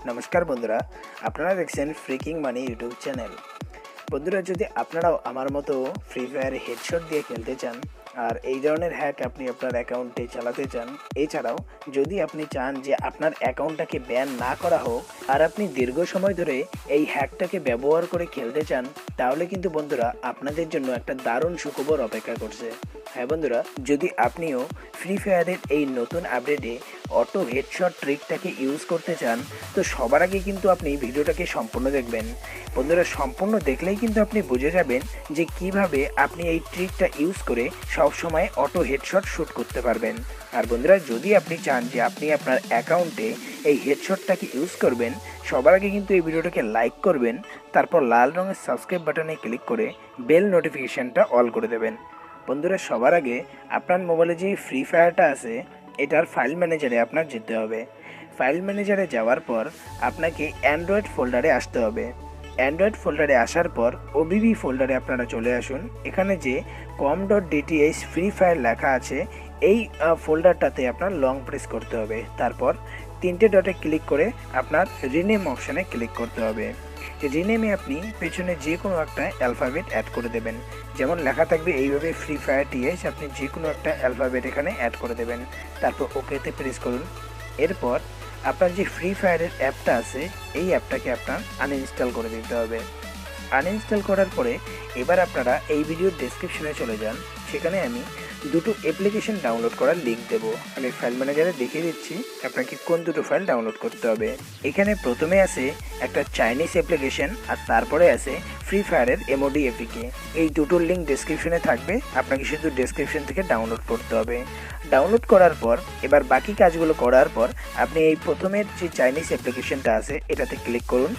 নমস্কার বন্ধুরা, আপনারা দেখছেন ফ্রিকিং মানি ইউটিউব চ্যানেল। বন্ধুরা, যদি আপনারাও আমার মতো ফ্রি ফায়ার হেডশট দিয়ে খেলতে চান আর এই ধরনের হ্যাক আপনি আপনার অ্যাকাউন্টে চালাতে চান, এছাড়াও যদি আপনি চান যে আপনার অ্যাকাউন্টটাকে ব্যান না করা হোক আর আপনি দীর্ঘ সময় ধরে এই হ্যাকটাকে ব্যবহার করে খেলতে চান, তাহলে কিন্তু বন্ধুরা আপনাদের জন্য একটা দারুণ সুখবর অপেক্ষা করছে। হ্যাঁ বন্ধুরা, যদি আপনিও ফ্রি ফায়ারের এই নতুন আপডেটে অটো হেডশট ট্রিকটাকে ইউজ করতে চান, তো সবার আগে কিন্তু আপনি ভিডিওটাকে সম্পূর্ণ দেখবেন। বন্ধুরা, সম্পূর্ণ দেখলেই কিন্তু আপনি বুঝে যাবেন যে কিভাবে আপনি এই ট্রিকটা ইউজ করে সবসময় অটো হেডশট শ্যুট করতে পারবেন। আর বন্ধুরা, যদি আপনি চান যে আপনি আপনার অ্যাকাউন্টে এই হেডশটটাকে ইউজ করবেন, সবার আগে কিন্তু এই ভিডিওটাকে লাইক করবেন, তারপর লাল রঙের সাবস্ক্রাইব বাটনে ক্লিক করে বেল নোটিফিকেশানটা অল করে দেবেন। বন্ধুরা, সবার আগে আপনার মোবাইলে যে ফ্রি ফায়ারটা আছে এটার ফাইল ম্যানেজারে আপনার যেতে হবে। ফাইল ম্যানেজারে যাওয়ার পর আপনাকে অ্যান্ড্রয়েড ফোল্ডারে আসতে হবে। অ্যান্ড্রয়েড ফোল্ডারে আসার পর ওবিবি ফোল্ডারে আপনারা চলে আসুন। এখানে যে com.dth ফ্রি ফায়ার লেখা আছে এই ফোল্ডারটাতে আপনার লং প্রেস করতে হবে। তারপর তিনটে ডটে ক্লিক করে আপনার রিনেম অপশানে ক্লিক করতে হবে। রিনেমে আপনি পেছনে যে কোনো একটা অ্যালফাবেট অ্যাড করে দেবেন। যেমন লেখা থাকবে এইভাবে ফ্রি ফায়ার টিএইচ, আপনি যে কোনো একটা অ্যালফাবেট এখানে অ্যাড করে দেবেন। তারপর ওকেতে প্রেস করুন। এরপর আপনার যে ফ্রি ফায়ারের অ্যাপটা আছে এই অ্যাপটাকে আপনার আনইনস্টল করে দিতে হবে। আনইনস্টল করার পরে এবার আপনারা এই ভিডিওর ডেসক্রিপশনে চলে যান। সেখানে আমি দুটো অ্যাপ্লিকেশন ডাউনলোড করার লিঙ্ক দেবো। আমি ফাইল ম্যানেজারে দেখিয়ে দিচ্ছি আপনাকে কোন দুটো ফাইল ডাউনলোড করতে হবে। এখানে প্রথমে আছে একটা চাইনিজ অ্যাপ্লিকেশন আর তারপরে আছে ফ্রি ফায়ারের এমওডি এপিকে। এই দুটোর লিঙ্ক ডেসক্রিপশনে থাকবে, আপনাকে শুধু ডেসক্রিপশন থেকে ডাউনলোড করতে হবে। ডাউনলোড করার পর এবার বাকি কাজগুলো করার পর আপনি এই প্রথমের যে চাইনিজ অ্যাপ্লিকেশনটা আছে এটাতে ক্লিক করুন।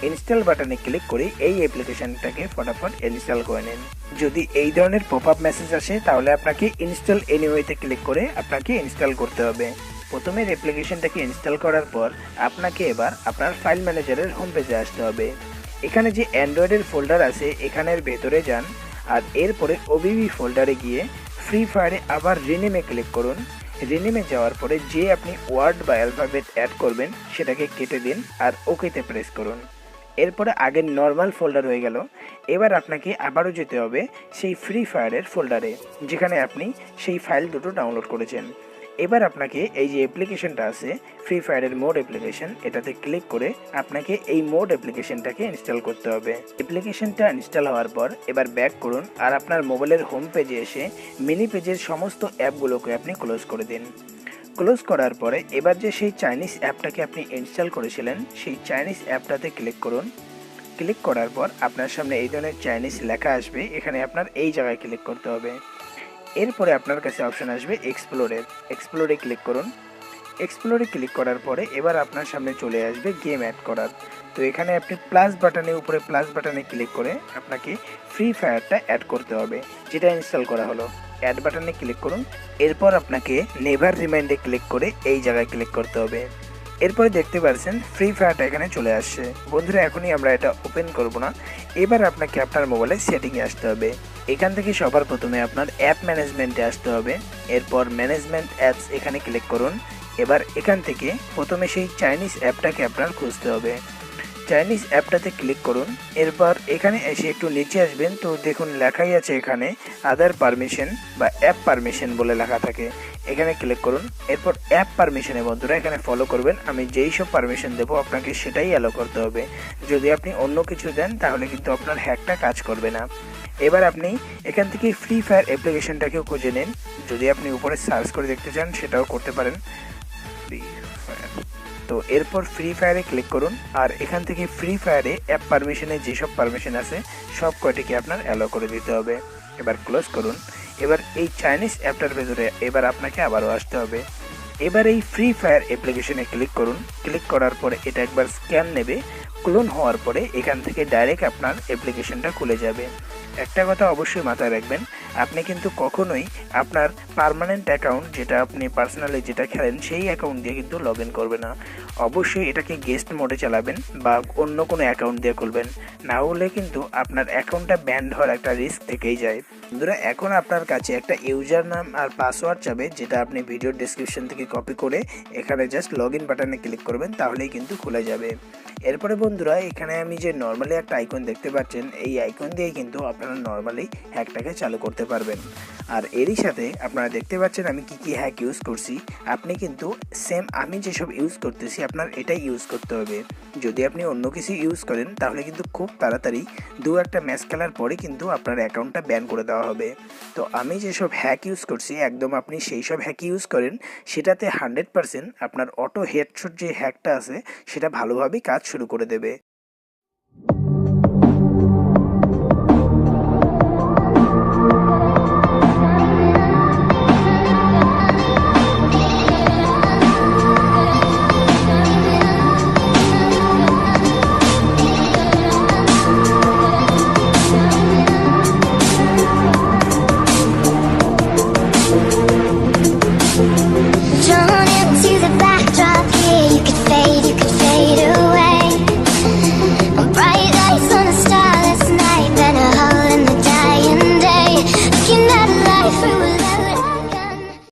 ইনস্টল বাটনে ক্লিক করে এই অ্যাপ্লিকেশনটাকে ফটাফট ইনস্টল করে নিন। যদি এই ধরনের পপ আপ মেসেজ আসে তাহলে আপনাকে ইনস্টল এনিওয়েতে ক্লিক করে আপনাকে ইনস্টল করতে হবে। প্রথমের অ্যাপ্লিকেশনটাকে ইনস্টল করার পর আপনাকে এবার আপনার ফাইল ম্যানেজারের হোম পেজে আসতে হবে। এখানে যে অ্যান্ড্রয়েডের ফোল্ডার আছে এখানের ভেতরে যান আর এরপরে ওবিবি ফোল্ডারে গিয়ে ফ্রি ফায়ারে আবার রিনেমে ক্লিক করুন। রিনেমে যাওয়ার পরে যে আপনি ওয়ার্ড বা অ্যালফাবেট অ্যাড করবেন সেটাকে কেটে দিন আর ওকেতে প্রেস করুন। এরপরে আগের নর্মাল ফোল্ডার হয়ে গেল। এবার আপনাকে আবারও যেতে হবে সেই ফ্রি ফায়ারের ফোল্ডারে যেখানে আপনি সেই ফাইল দুটো ডাউনলোড করেছেন। এবার আপনাকে এই যে অ্যাপ্লিকেশনটা আছে ফ্রি ফায়ারের মোড অ্যাপ্লিকেশন, এটাতে ক্লিক করে আপনাকে এই মোড অ্যাপ্লিকেশনটাকে ইনস্টল করতে হবে। অ্যাপ্লিকেশনটা ইনস্টল হওয়ার পর এবার ব্যাক করুন আর আপনার মোবাইলের হোম পেজে এসে মিনি পেজের সমস্ত অ্যাপগুলোকে আপনি ক্লোজ করে দিন। ক্লোজ করার পরে এবার যে সেই চাইনিজ অ্যাপটাকে আপনি ইনস্টল করেছিলেন সেই চাইনিজ অ্যাপটাতে ক্লিক করুন। ক্লিক করার পর আপনার সামনে এই ধরনের চাইনিজ লেখা আসবে, এখানে আপনার এই জায়গায় ক্লিক করতে হবে। এরপরে আপনার কাছে অপশান আসবে এক্সপ্লোরে ক্লিক করুন। এক্সপ্লোরে ক্লিক করার পরে এবার আপনার সামনে চলে আসবে গেম অ্যাড করার। তো এখানে আপনি উপরে প্লাস বাটনে ক্লিক করে আপনাকে ফ্রি ফায়ারটা অ্যাড করতে হবে যেটা ইনস্টল করা হলো। অ্যাড বাটনে ক্লিক করুন। এরপর আপনাকে নেভার রিমাইন্ডে ক্লিক করে এই জায়গায় ক্লিক করতে হবে। এরপরে দেখতে পাচ্ছেন ফ্রি ফায়ারটা এখানে চলে আসছে। বন্ধুরা, এখনই আমরা এটা ওপেন করব না, এবার আপনাকে আপনার মোবাইলের সেটিংয়ে আসতে হবে। এখান থেকে সবার প্রথমে আপনার অ্যাপ ম্যানেজমেন্টে আসতে হবে। এরপর ম্যানেজমেন্ট অ্যাপস এখানে ক্লিক করুন। এবার এখান থেকে প্রথমে সেই চাইনিজ অ্যাপটাকে আপনার খুঁজতে হবে। চাইনিজ অ্যাপটাতে ক্লিক করুন। এরপর এখানে এসে একটু নিচে আসবেন, তো দেখুন লেখাই আছে এখানে আদার পারমিশন বা অ্যাপ পারমিশন বলে লেখা থাকে, এখানে ক্লিক করুন। এরপর অ্যাপ পারমিশনে বন্ধুরা এখানে ফলো করবেন, আমি যেই সব পারমিশন দেবো আপনাকে সেটাই অ্যালো করতে হবে। যদি আপনি অন্য কিছু দেন তাহলে কিন্তু আপনার হ্যাকটা কাজ করবে না। এবার আপনি এখান থেকে ফ্রি ফায়ার অ্যাপ্লিকেশনটাকেও খুঁজে নিন। যদি আপনি উপরে সার্চ করে দেখতে চান সেটাও করতে পারেন, ফ্রি ফায়ার। তো এরপর ফ্রি ফায়ারে ক্লিক করুন আর এখান থেকে ফ্রি ফায়ারে অ্যাপ পারমিশনে যেসব পারমিশন আছে সব কয়টিকে আপনার অ্যালো করে দিতে হবে। এবার ক্লোজ করুন। এবার এই চাইনিজ অ্যাপটার ভেতরে এবার আপনাকে আবারও আসতে হবে। এবার এই ফ্রি ফায়ার অ্যাপ্লিকেশনে ক্লিক করুন। ক্লিক করার পরে এটা একবার স্ক্যান নেবে। ক্লোন হওয়ার পরে এখান থেকে ডাইরেক্ট আপনার অ্যাপ্লিকেশনটা খুলে যাবে। একটা কথা অবশ্যই মাথায় রাখবেন, আপনি কিন্তু কখনোই আপনার পার্মানেন্ট অ্যাকাউন্ট যেটা আপনি পার্সোনালি যেটা খেলেন সেই অ্যাকাউন্ট দিয়ে কিন্তু লগ ইন করবে না। অবশ্যই এটাকে গেস্ট মোডে চালাবেন বা অন্য কোনো অ্যাকাউন্ট দিয়ে খুলবেন, না হলে কিন্তু আপনার অ্যাকাউন্টটা ব্যান্ড হওয়ার একটা রিস্ক থেকেই যায়। বন্ধুরা, এখন আপনার কাছে একটা ইউজার নাম আর পাসওয়ার্ড চাবে, যেটা আপনি ভিডিওর ডেসক্রিপশন থেকে কপি করে এখানে জাস্ট লগ ইন বাটনে ক্লিক করবেন, তাহলেই কিন্তু খুলে যাবে। এরপরে বন্ধুরা, এখানে আমি যে নর্মালি একটা আইকন দেখতে পাচ্ছেন, এই আইকন দিয়েই কিন্তু আপনারা নর্মালি হ্যাকটাকে চালু করতে পারবেন। আর এরই সাথে আপনারা দেখতে পাচ্ছেন আমি কি হ্যাক ইউজ করছি। আপনি কিন্তু সেম আমি যেসব ইউজ করতেছি আপনার এটাই ইউজ করতে হবে। যদি আপনি অন্য কিছু ইউজ করেন তাহলে কিন্তু খুব তাড়াতাড়ি একটা ম্যাচ খেলার পরে কিন্তু আপনার অ্যাকাউন্টটা ব্যান করে দেওয়া হবে। তো আমি যেসব হ্যাক ইউজ করছি একদম আপনি সেই সব হ্যাক ইউজ করেন, সেটাতে 100% আপনার অটো হেডশট যে হ্যাকটা আছে সেটা ভালোভাবেই কাজ শুরু করে দেবে।